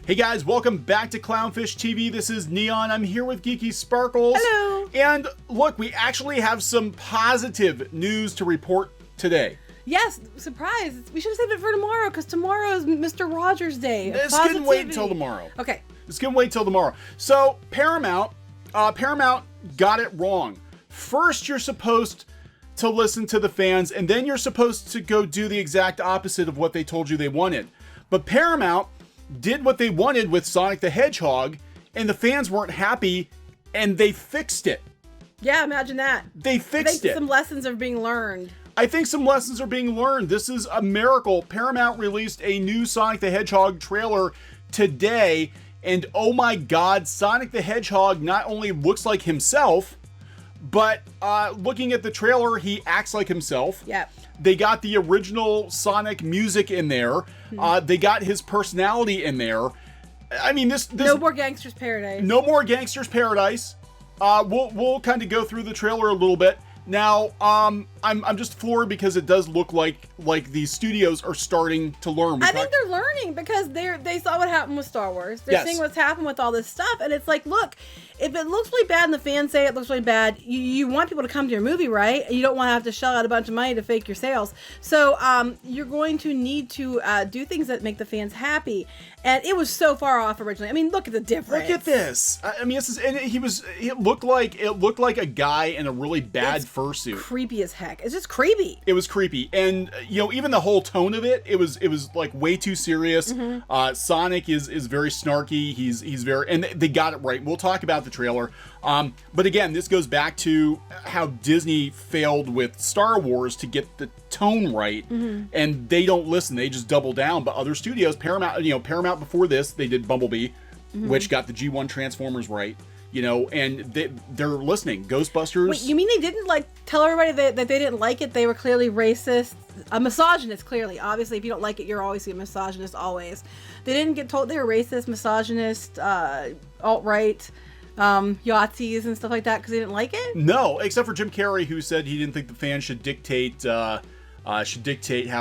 Hey guys, welcome back to Clownfish TV. This is Kneon. I'm here with Geeky Sparkles. Hello. And look, we actually have some positive news to report today. Yes, surprise. We should have saved it for tomorrow because tomorrow is Mr. Rogers' Day. This can wait until tomorrow. Okay. This can wait till tomorrow. So Paramount got it wrong. First, you're supposed to listen to the fans, and then you're supposed to go do the exact opposite of what they told you they wanted. But Paramount did what they wanted with Sonic the Hedgehog, and the fans weren't happy, and they fixed it. Yeah, imagine that. They fixed it. Some lessons are being learned. I think some lessons are being learned. This is a miracle. Paramount released a new Sonic the Hedgehog trailer today, and oh my god, Sonic the Hedgehog not only looks like himself, but looking at the trailer, he acts like himself. Yeah. They got the original Sonic music in there. They got his personality in there. I mean, this No more Gangster's Paradise. No more Gangster's Paradise. We'll kind of go through the trailer a little bit. Now, I'm just floored because it does look like these studios are starting to learn. I think they're learning because they saw what happened with Star Wars. They're seeing what's happened with all this stuff, and it's like, look, if it looks really bad and the fans say it looks really bad, you want people to come to your movie, right? You don't want to have to shell out a bunch of money to fake your sales. So you're going to need to do things that make the fans happy. And it was so far off originally. I mean, look at the difference. Look at this. I mean, this is, and it looked like a guy in a really bad fursuit. Creepy as heck. It's just creepy. It was creepy, and even the whole tone of it, it was like way too serious. Sonic is very snarky. He's very, and they got it right. We'll talk about the trailer. But again, this goes back to how Disney failed with Star Wars to get the tone right, and they don't listen. They just double down. But other studios, Paramount before this, they did Bumblebee, which got the G1 Transformers right. And they're listening. Ghostbusters. Wait, you mean they didn't tell everybody that they didn't like it? They were clearly racist, a misogynist. Clearly, obviously, if you don't like it, you're always a misogynist. Always. They didn't get told they were racist, misogynist, alt-right, Yahtzees and stuff like that because they didn't like it. No, except for Jim Carrey, who said he didn't think the fans should dictate how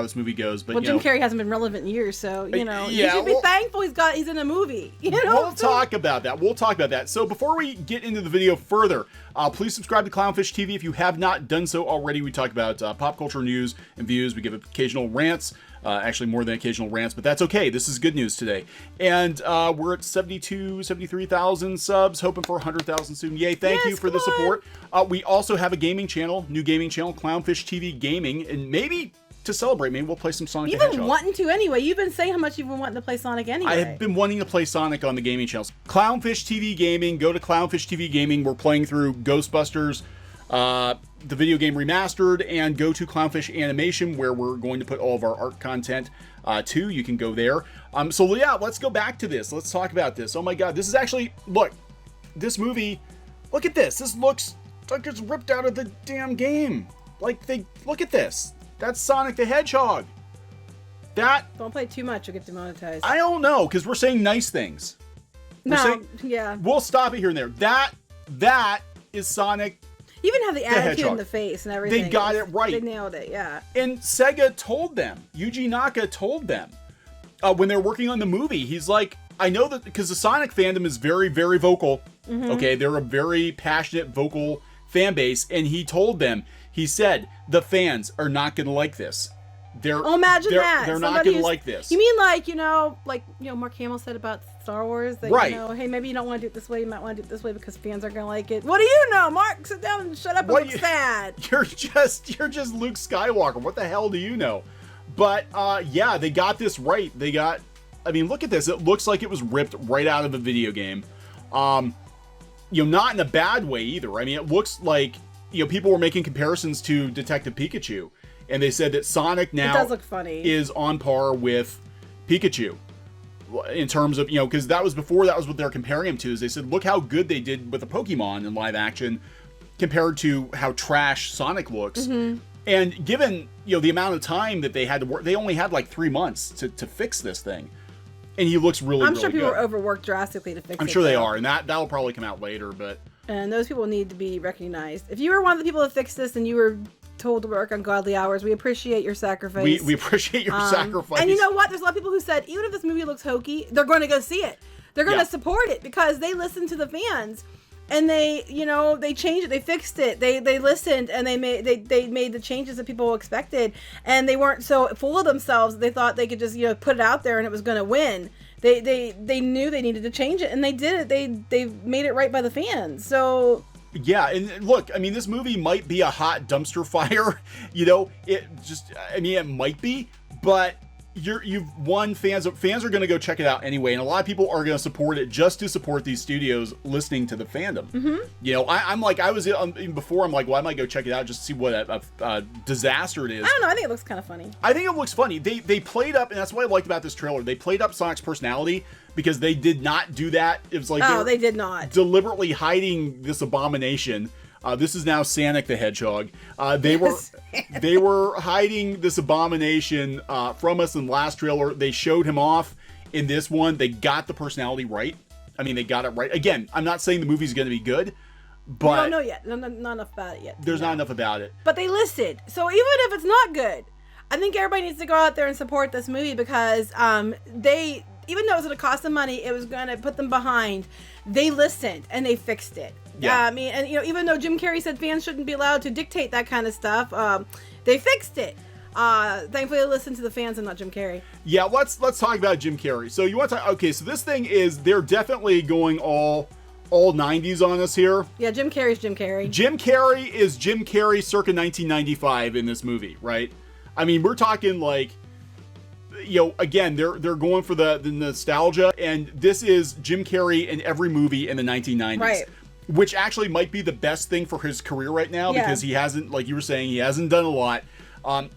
this movie goes. But Jim Carrey hasn't been relevant in years, so you should be thankful he's in a movie. We'll talk about that. So before we get into the video further, please subscribe to Clownfish TV if you have not done so already. We talk about pop culture news and views. We give occasional rants. Actually more than occasional rants, but that's okay. This is good news today. And we're at 73,000 subs, hoping for 100,000 soon. Yay, thank you for the support. We also have a gaming channel, new gaming channel, Clownfish TV Gaming, and maybe to celebrate, maybe we'll play some Sonic the Hedgehog. You've been wanting to anyway. You've been saying how much you've been wanting to play Sonic anyway. I have been wanting to play Sonic on the gaming channels. Clownfish TV Gaming, go to Clownfish TV Gaming. We're playing through Ghostbusters, the video game remastered, and go to Clownfish Animation, where we're going to put all of our art content too. You can go there. So yeah, let's go back to this. Let's talk about this. Oh my god, this is actually, look, this movie, look at this. This looks like it's ripped out of the damn game. Look at this. That's Sonic the Hedgehog. Don't play too much, you'll get demonetized. I don't know, because we're saying nice things. Yeah. We'll stop it here and there. That is Sonic. You even have the attitude in the face and everything. They got it right. They nailed it, yeah. And Sega told them, Yuji Naka told them, when they're working on the movie, he's like, I know that, because the Sonic fandom is very, very vocal. Okay, they're a very passionate, vocal fan base, and he told them, he said, the fans are not going to like this. Imagine that. They're not going to like this. You mean like Mark Hamill said about Star Wars? That, right. Hey, maybe you don't want to do it this way. You might want to do it this way because fans aren't going to like it. What do you know, Mark? Sit down and shut up and look sad. You're just Luke Skywalker. What the hell do you know? But yeah, they got this right. I mean, look at this. It looks like it was ripped right out of a video game. Not in a bad way either. I mean, it looks like, people were making comparisons to Detective Pikachu. And they said that Sonic now it does look funny. Is on par with Pikachu in terms of, because that was what they're comparing him to. Is they said, look how good they did with the Pokemon in live action compared to how trash Sonic looks. And given, the amount of time that they had to work, they only had like 3 months to fix this thing. And he looks really, I'm sure really people good. are overworked drastically to fix it. I'm sure they are. And that'll probably come out later, but. And those people need to be recognized. If you were one of the people that fixed this and you were told to work ungodly hours. We appreciate your sacrifice. We appreciate your sacrifice. And you know what? There's a lot of people who said, even if this movie looks hokey, they're going to go see it. They're going to support it because they listen to the fans. And they changed it. They fixed it. They listened, and they made the changes that people expected. And they weren't so full of themselves. They thought they could just put it out there and it was going to win. They knew they needed to change it, and they did it. They made it right by the fans. So yeah, and look, I mean, this movie might be a hot dumpster fire. It might be, but you've won fans. Fans are going to go check it out anyway, and a lot of people are going to support it just to support these studios listening to the fandom. I'm like, I was before. I'm like, well, I might go check it out just to see what a disaster it is. I don't know. I think it looks kind of funny. I think it looks funny. They played up, and that's what I liked about this trailer. They played up Sonic's personality because they did not do that. It was like they did not deliberately hiding this abomination. This is now Sonic the Hedgehog. They were hiding this abomination from us in the last trailer. They showed him off in this one. They got the personality right. I mean, they got it right. Again, I'm not saying the movie's going to be good, but we don't know yet. Not enough about it yet. There's not enough about it. But they listed. So even if it's not good, I think everybody needs to go out there and support this movie because even though it was going to cost them money, it was going to put them behind. They listened and they fixed it. Yeah. I mean, and even though Jim Carrey said fans shouldn't be allowed to dictate that kind of stuff, they fixed it. Thankfully, they listened to the fans and not Jim Carrey. Yeah, let's talk about Jim Carrey. So you want to okay? So this thing they're definitely going all 90s on us here. Yeah, Jim Carrey's Jim Carrey. Jim Carrey is Jim Carrey circa 1995 in this movie, right? I mean, we're talking like. Again, they're going for the nostalgia, and this is Jim Carrey in every movie in the 1990s. Right. Which actually might be the best thing for his career right now because he hasn't, like you were saying, he hasn't done a lot.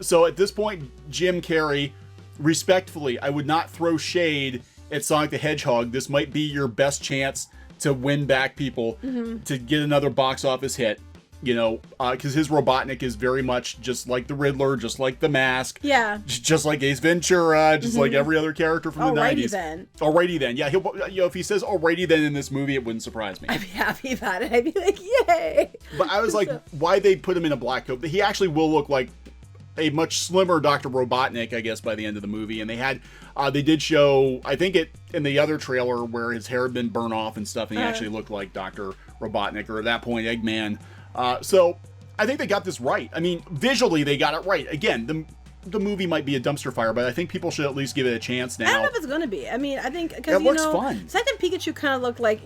So at this point, Jim Carrey, respectfully, I would not throw shade at Sonic the Hedgehog. This might be your best chance to win back people, to get another box office hit. Because his Robotnik is very much just like the Riddler, just like the Mask, just like Ace Ventura, just like every other character from the 90s. Alrighty then, yeah. If he says "alrighty then" in this movie, it wouldn't surprise me. I'd be happy about it. I'd be like, yay! But I was like, why they put him in a black coat? He actually will look like a much slimmer Dr. Robotnik, I guess, by the end of the movie. And they did show, I think in the other trailer where his hair had been burnt off and stuff, and he actually looked like Dr. Robotnik, or at that point, Eggman. So I think they got this right. I mean, visually they got it right. Again, the movie might be a dumpster fire, but I think people should at least give it a chance now. I don't know if it's going to be. I mean, I think because it looks fun. Second Pikachu kind of looked like,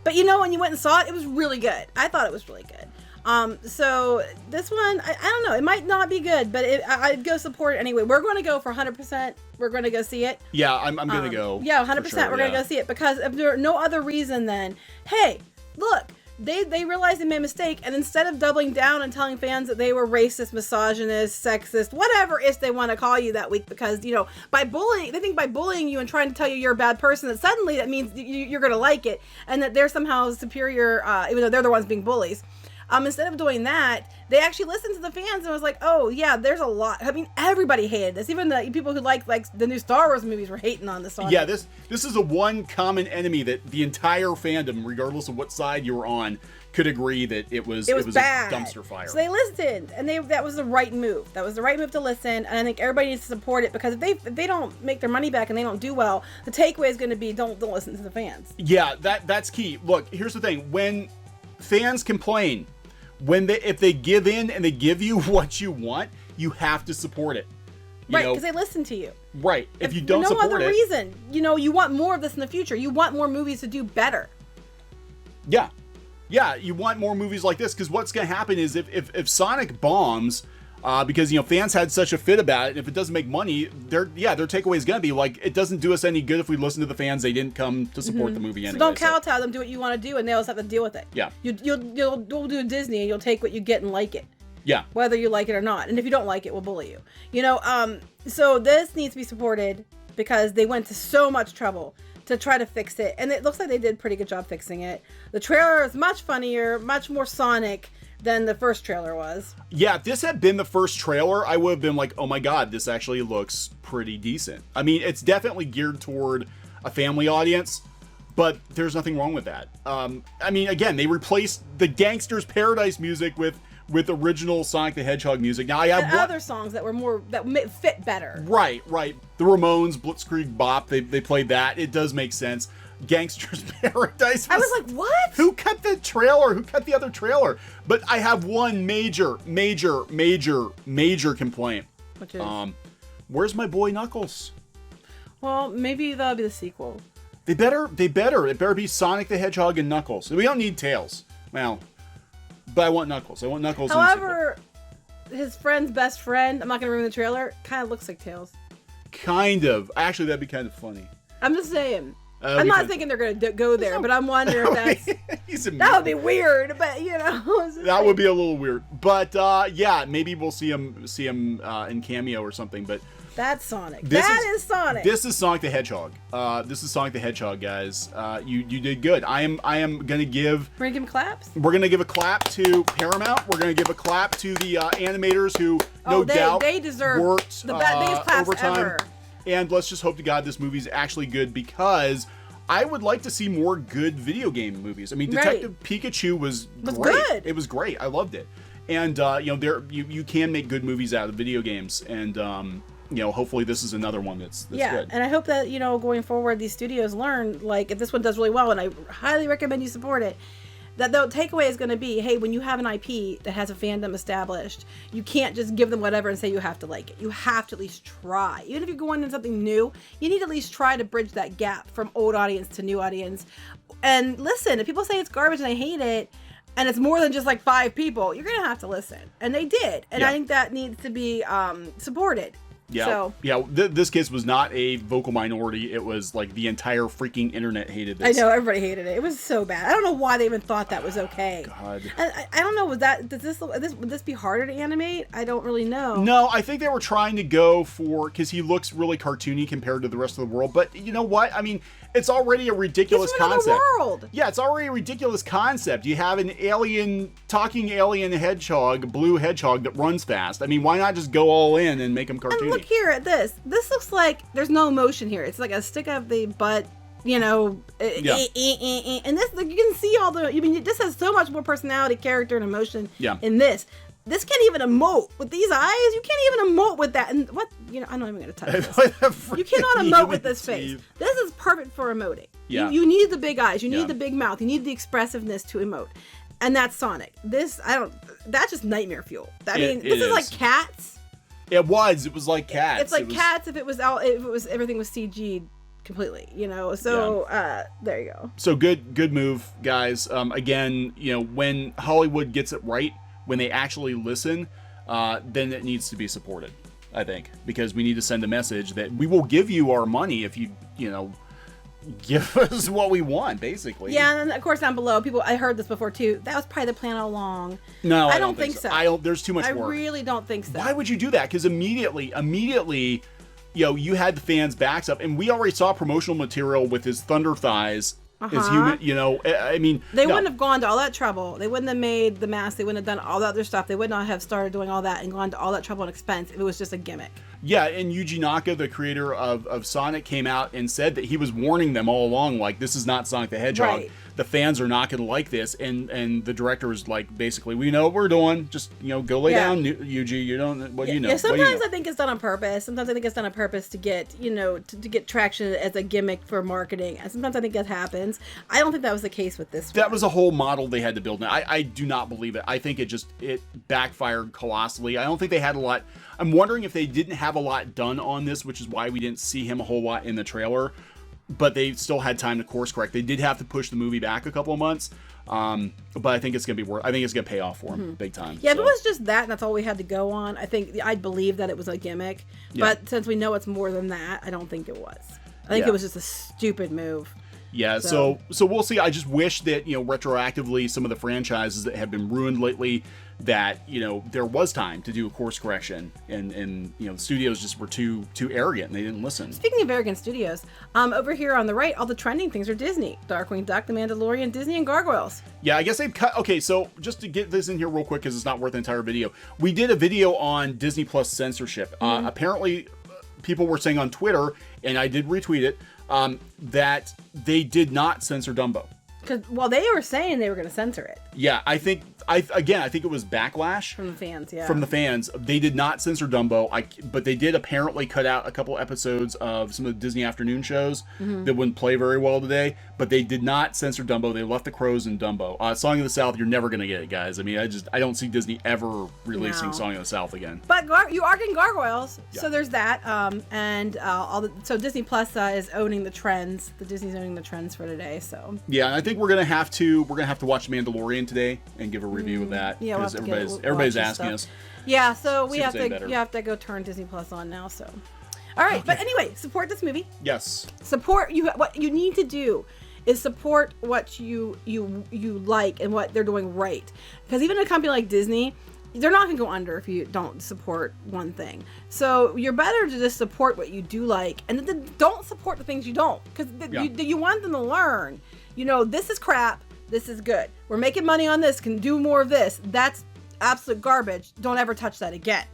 but when you went and saw it, it was really good. I thought it was really good. So this one, I don't know. It might not be good, but I'd go support it anyway. We're going to go for 100%. We're going to go see it. Yeah, I'm going to go. Yeah, 100%. We're going to go see it because if there no other reason, then hey, look. They realized they made a mistake, and instead of doubling down and telling fans that they were racist, misogynist, sexist, whatever it is they want to call you that week, because by bullying you and trying to tell you you're a bad person, that suddenly that means you're going to like it, and that they're somehow superior, even though they're the ones being bullies. Instead of doing that, they actually listened to the fans and was like, oh yeah, there's a lot. I mean, everybody hated this. Even the people who like the new Star Wars movies were hating on this song. Yeah, this is a one common enemy that the entire fandom, regardless of what side you were on, could agree that it was bad. A dumpster fire. So they listened, and that was the right move. That was the right move to listen, and I think everybody needs to support it, because if they don't make their money back and they don't do well, the takeaway is going to be don't listen to the fans. Yeah, that's key. Look, here's the thing: when fans complain, if they give in and they give you what you want, you have to support it. Right, because they listen to you. Right. If you don't support it, for no other reason, you want more of this in the future. You want more movies to do better. Yeah. Yeah, you want more movies like this, because what's going to happen is if Sonic bombs, because fans had such a fit about it, and if it doesn't make money, their takeaway is going to be like, it doesn't do us any good if we listen to the fans. They didn't come to support the movie anyway. So don't kowtow them, do what you want to do, and they'll just have to deal with it. Yeah. You'll do Disney, and you'll take what you get and like it. Yeah. Whether you like it or not. And if you don't like it, we'll bully you. So this needs to be supported, because they went to so much trouble to try to fix it. And it looks like they did a pretty good job fixing it. The trailer is much funnier, much more Sonic than the first trailer was. Yeah, if this had been the first trailer, I would have been like, oh my god, this actually looks pretty decent. I mean, it's definitely geared toward a family audience, but there's nothing wrong with that. I mean, again, they replaced the Gangster's Paradise music with with original Sonic the Hedgehog music. Now I have other songs that were fit better. Right. The Ramones, Blitzkrieg Bop, they played that. It does make sense. Gangster's Paradise. I was like, what? Who cut the trailer? Who cut the other trailer? But I have one major complaint. Which is? Where's my boy Knuckles? Well, maybe that'll be the sequel. It better be Sonic the Hedgehog and Knuckles. We don't need Tails. Well, but I want Knuckles. However, his friend's best friend, I'm not going to ruin the trailer, kind of looks like Tails. Kind of. Actually, that'd be kind of funny. I'm just saying. I'm not thinking they're going to go there, but I'm wondering if that would be weird, but that would be a little weird. But yeah, maybe we'll see him in cameo or something, but that's Sonic. That is Sonic. This is Sonic the Hedgehog. This is Sonic the Hedgehog, guys. You did good. I am gonna give. We're gonna give claps. We're gonna give a clap to Paramount. We're gonna give a clap to the animators who no doubt they deserve worked the biggest claps overtime. ever. And let's just hope to God this movie's actually good, because I would like to see more good video game movies. I mean, Detective Pikachu was great. Good. It was great. I loved it. And you can make good movies out of video games, and hopefully this is another one that's good. And I hope that going forward these studios learn, like, if this one does really well, and I highly recommend you support it, that the takeaway is going to be, hey, when you have an IP that has a fandom established, you can't just give them whatever and say you have to like it. You have to at least try. Even if you're going into something new, you need to at least try to bridge that gap from old audience to new audience. And listen, if people say it's garbage and I hate it, and it's more than just like 5 people, you're going to have to listen. And they did. And I think that needs to be supported. Yeah, this case was not a vocal minority. It was like the entire freaking internet hated this. I know, everybody hated it. It was so bad. I don't know why they even thought that was okay. God. I don't know, would this be harder to animate? I don't really know. No, I think they were trying to go for, because he looks really cartoony compared to the rest of the world. But you know what? I mean, it's already a ridiculous concept. World. Yeah, it's already a ridiculous concept. You have an talking alien hedgehog, blue hedgehog that runs fast. I mean, why not just go all in and make him cartoony? And look here at this. This looks like there's no emotion here. It's like a stick of the butt, and this, like, you can see all the. I mean, this has so much more personality, character, and emotion. In this. This can't even emote with these eyes. You can't even emote with that. And what, I'm not even going to touch this. You cannot emote with this face. This is perfect for emoting. Yeah. You need the big eyes. You need the big mouth. You need the expressiveness to emote. And that's Sonic. That's just nightmare fuel. I mean, this is like Cats. It was like Cats. It's like Cats if everything was CG'd completely, so there you go. So good move, guys. Again, when Hollywood gets it right, when they actually listen, then it needs to be supported, I think, because we need to send a message that we will give you our money if you give us what we want, basically. Yeah, and of course down below, I heard this before too, that was probably the plan all along. No, I don't think so. There's too much work. I really don't think so. Why would you do that? Because immediately, you had the fans' backs up, and we already saw promotional material with his thunder thighs. His human, I mean, they wouldn't have gone to all that trouble. They wouldn't have made the mask. They wouldn't have done all that other stuff. They would not have started doing all that and gone to all that trouble and expense if it was just a gimmick. Yeah, and Yuji Naka, the creator of Sonic, came out and said that he was warning them all along, like, this is not Sonic the Hedgehog. Right. The fans are not going to like this, and the director was like, basically, we know what we're doing. Just go lay down, Yuji. You don't. What you know. Yeah, sometimes I think it's done on purpose. Sometimes I think it's done on purpose to get to get traction as a gimmick for marketing. And sometimes I think that happens. I don't think that was the case with this. That was a whole model they had to build. Now, I do not believe it. I think it backfired colossally. I don't think they had a lot. I'm wondering if they didn't have a lot done on this, which is why we didn't see him a whole lot in the trailer. But they still had time to course correct. They did have to push the movie back a couple of months, but I think it's gonna be worth. I think it's gonna pay off for him big time. Yeah, if it was just that, and that's all we had to go on, I think I'd believe that it was a gimmick. Yeah. But since we know it's more than that, I don't think it was. I think it was just a stupid move. Yeah, so we'll see. I just wish that retroactively some of the franchises that have been ruined lately, that there was time to do a course correction, and the studios just were too arrogant and they didn't listen. Speaking of arrogant studios, over here on the right, all the trending things are Disney: Darkwing Duck, The Mandalorian, Disney, and Gargoyles. Yeah, I guess they've cut. Okay, so just to get this in here real quick, because it's not worth the entire video, we did a video on Disney Plus censorship. Apparently, people were saying on Twitter, and I did retweet it, that they did not censor Dumbo. Well, they were saying they were going to censor it. Yeah, I think it was backlash from the fans. Yeah, from the fans. They did not censor Dumbo, but they did apparently cut out a couple episodes of some of the Disney afternoon shows that wouldn't play very well today. But they did not censor Dumbo. They left the crows in Dumbo. Song of the South, you're never gonna get it, guys. I mean, I don't see Disney ever releasing Song of the South again. But you are getting gargoyles, so there's that. So Disney Plus is owning the trends. The Disney's owning the trends for today. So yeah, and I think we're gonna have to watch Mandalorian today and give a review of that, because everybody's asking us. Yeah, so you have to go turn Disney Plus on now. So, all right, but anyway, support this movie. Yes. Support what you need to do is support what you like and what they're doing right, because even a company like Disney, they're not gonna go under if you don't support one thing. So you're better to just support what you do like, and then don't support the things you don't, because you want them to learn. You know, this is crap. This is good. We're making money on this. Can do more of this. That's absolute garbage. Don't ever touch that again.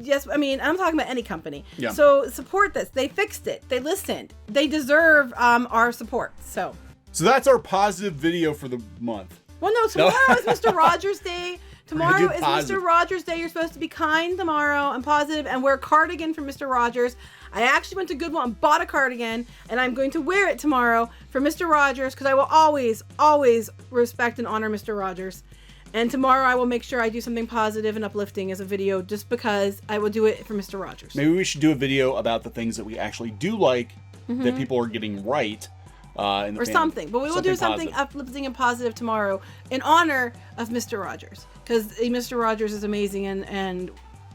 Yes, I mean, I'm talking about any company. Yeah. So support this. They fixed it. They listened. They deserve our support. So that's our positive video for the month. Well, no, tomorrow is Mr. Rogers Day. Tomorrow is Mr. Rogers Day. You're supposed to be kind tomorrow and positive and wear a cardigan for Mr. Rogers. I actually went to Goodwill and bought a cardigan, and I'm going to wear it tomorrow for Mr. Rogers, because I will always, always respect and honor Mr. Rogers. And tomorrow I will make sure I do something positive and uplifting as a video, just because I will do it for Mr. Rogers. Maybe we should do a video about the things that we actually do like that people are getting right. Or something. But we will do something uplifting and positive tomorrow in honor of Mr. Rogers, because Mr. Rogers is amazing, and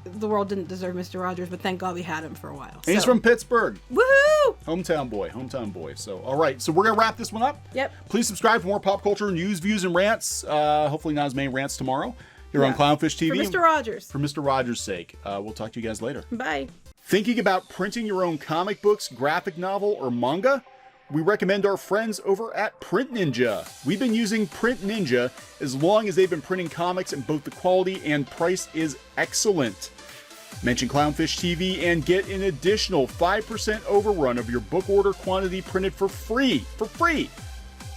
the world didn't deserve Mr. Rogers, but thank God we had him for a while. And he's from Pittsburgh. Woohoo! Hometown boy. So, all right. So we're going to wrap this one up. Yep. Please subscribe for more pop culture news, views, and rants. Hopefully not as many rants tomorrow here on Clownfish TV. For Mr. Rogers. For Mr. Rogers' sake. We'll talk to you guys later. Bye. Thinking about printing your own comic books, graphic novel, or manga? We recommend our friends over at PrintNinja. We've been using PrintNinja as long as they've been printing comics, and both the quality and price is excellent. Mention Clownfish TV and get an additional 5% overrun of your book order quantity printed for free. For free!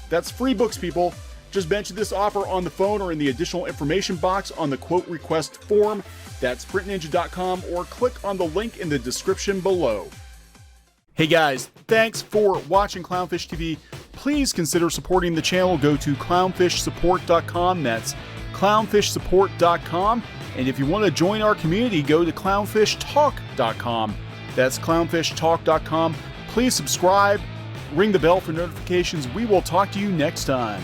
That's free books, people. Just mention this offer on the phone or in the additional information box on the quote request form. That's printninja.com, or click on the link in the description below. Hey guys, thanks for watching Clownfish TV. Please consider supporting the channel. Go to clownfishsupport.com. That's clownfishsupport.com. And if you want to join our community, go to clownfishtalk.com. That's clownfishtalk.com. Please subscribe, ring the bell for notifications. We will talk to you next time.